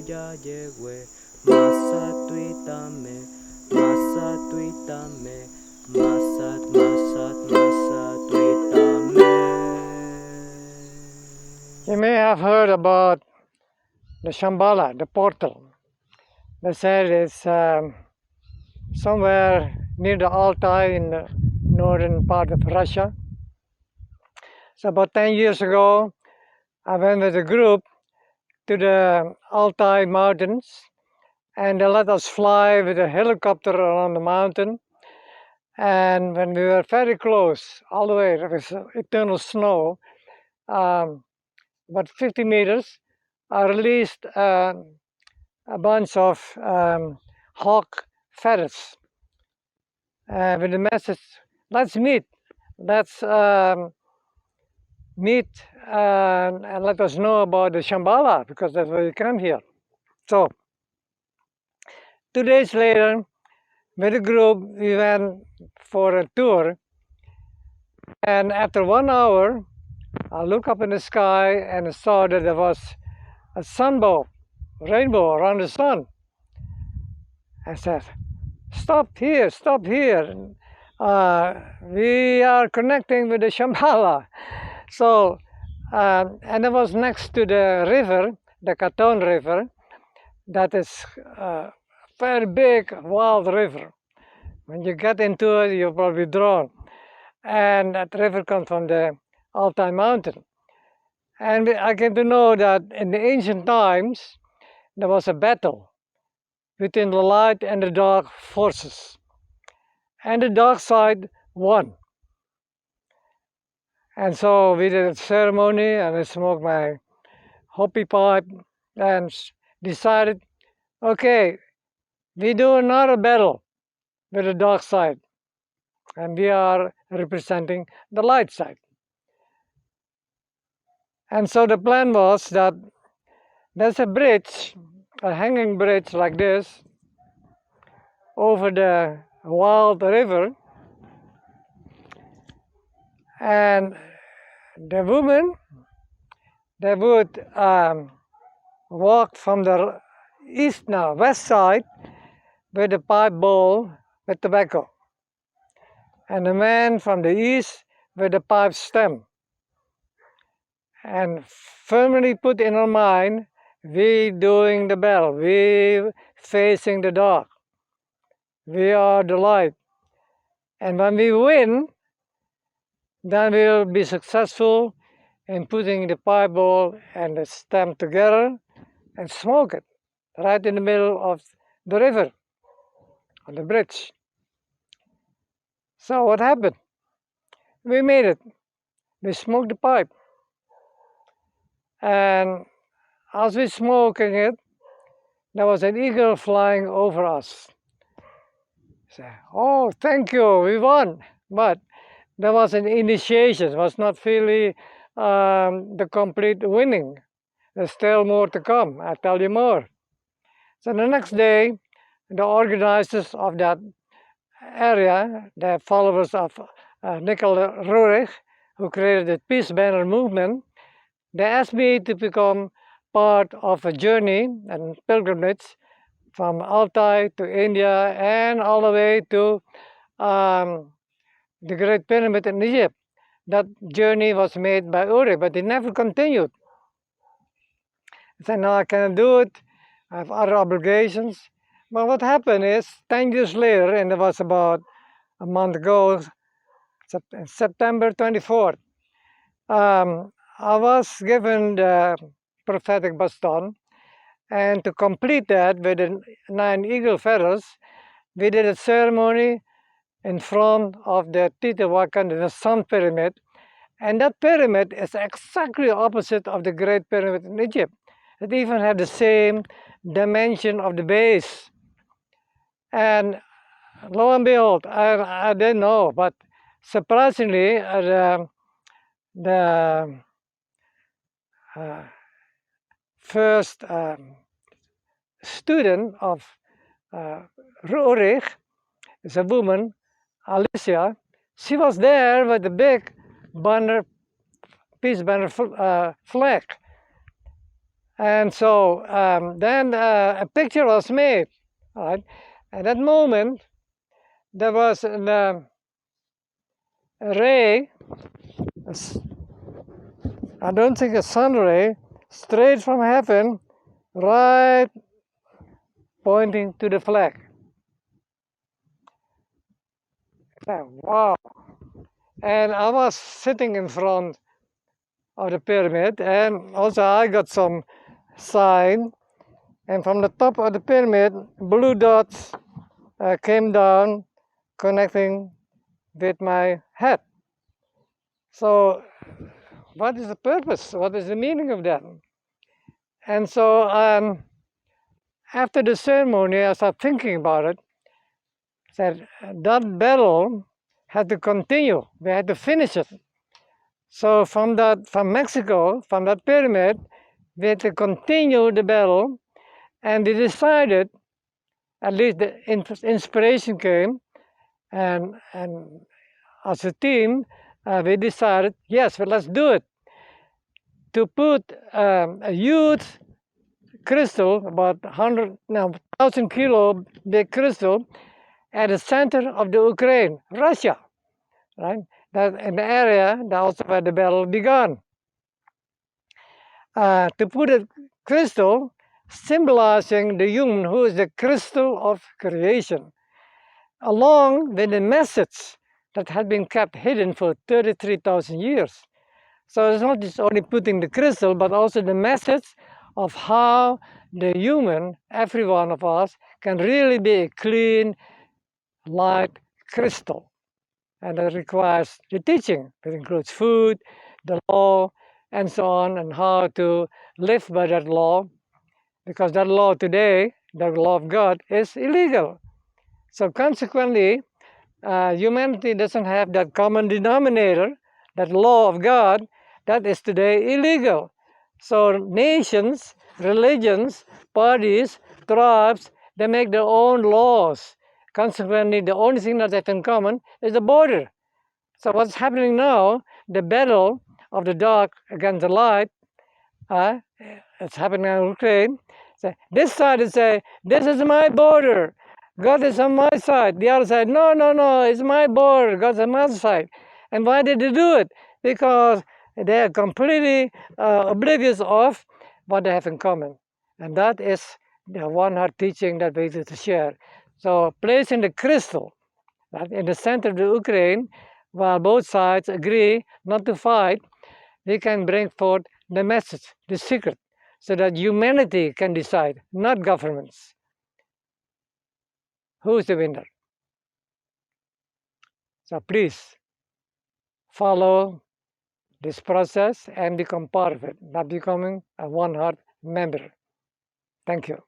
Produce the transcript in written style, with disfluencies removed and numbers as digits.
ya llegué. Masa tuitame, masa tuitame, masat tuitame. You may have heard about the Shambhala, the portal. They said it's somewhere near the Altai in the northern part of Russia. So about 10 years ago, I went with a group to the Altai mountains, and they let us fly with a helicopter around the mountain. And when we were very close, all the way, there was eternal snow, about 50 meters, I released a bunch of hawk feathers with the message, let's meet, let's meet and let us know about the Shambhala, because that's why we come here. So 2 days later, with the group, we went for a tour, and after 1 hour, I looked up in the sky and I saw that there was a rainbow around the sun. I said, stop here, stop here. We are connecting with the Shambhala. So, and it was next to the river, the Katon River, that is a very big wild river. When you get into it, you're probably drawn. And that river comes from the Altai mountain. And I came to know that in the ancient times, there was a battle between the light and the dark forces. And the dark side won. And so we did a ceremony, and I smoked my hopi pipe and decided, okay, we do another battle with the dark side, and we are representing the light side. And so the plan was that there's a bridge, a hanging bridge like this, over the wild river, and the women, they would walk from the west side with a pipe bowl with tobacco, and the man from the east with a pipe stem, and firmly put in our mind, we doing the battle, we facing the dark, we are the light, and when we win, then we'll be successful in putting the pipe bowl and the stem together and smoke it right in the middle of the river, on the bridge. So what happened? We made it. We smoked the pipe. And as we smoking it, there was an eagle flying over us. Say, oh, thank you, we won. But there was an initiation, it was not really the complete winning. There's still more to come, I'll tell you more. So the next day, the organizers of that area, the followers of Nicola Roerich, who created the Peace Banner movement, they asked me to become part of a journey and pilgrimage from Altai to India and all the way to the Great Pyramid in Egypt. That journey was made by Uri, but it never continued. I said, no, I cannot do it. I have other obligations. But what happened is, 10 years later, and it was about a month ago, September 24th, I was given the prophetic baton, and to complete that with the 9 eagle feathers, we did a ceremony in front of the Teotihuacan, the Sun Pyramid, and that pyramid is exactly opposite of the Great Pyramid in Egypt. It even had the same dimension of the base. And lo and behold, I didn't know, but surprisingly, the first student of Roerich is a woman, Alicia. She was there with a big banner, peace banner flag. And so then a picture was made. Right? At that moment, there was a ray, I don't think a sun ray, straight from heaven, right pointing to the flag. Wow. And I was sitting in front of the pyramid, and also I got some sign, and from the top of the pyramid, blue dots came down, connecting with my head. So what is the purpose? What is the meaning of that? And so after the ceremony, I started thinking about it, that that battle had to continue. We had to finish it. So from Mexico, from that pyramid, we had to continue the battle, and we decided, at least the inspiration came, and as a team, we decided, yes, well, let's do it. To put a huge crystal, about 1,000 kilo big crystal, at the center of the Ukraine, Russia, right? That in the area that also where the battle began. To put a crystal symbolizing the human, who is the crystal of creation, along with the message that had been kept hidden for 33,000 years. So it's not just only putting the crystal, but also the message of how the human, every one of us, can really be a clean, light crystal. And that requires the teaching. It includes food, the law, and so on, and how to live by that law, because that law today, the law of God, is illegal. So consequently, humanity doesn't have that common denominator, that law of God, that is today illegal. So nations, religions, parties, tribes, they make their own laws. Consequently, the only thing that they have in common is the border. So what's happening now, the battle of the dark against the light, it's happening in Ukraine. So this side is say, this is my border. God is on my side. The other side, no, no, no, it's my border. God's on my side. And why did they do it? Because they are completely oblivious of what they have in common. And that is the one heart teaching that we need to share. So placing the crystal in the center of the Ukraine, while both sides agree not to fight, we can bring forth the message, the secret, so that humanity can decide, not governments. Who is the winner? So please follow this process and become part of it, not becoming a one-heart member. Thank you.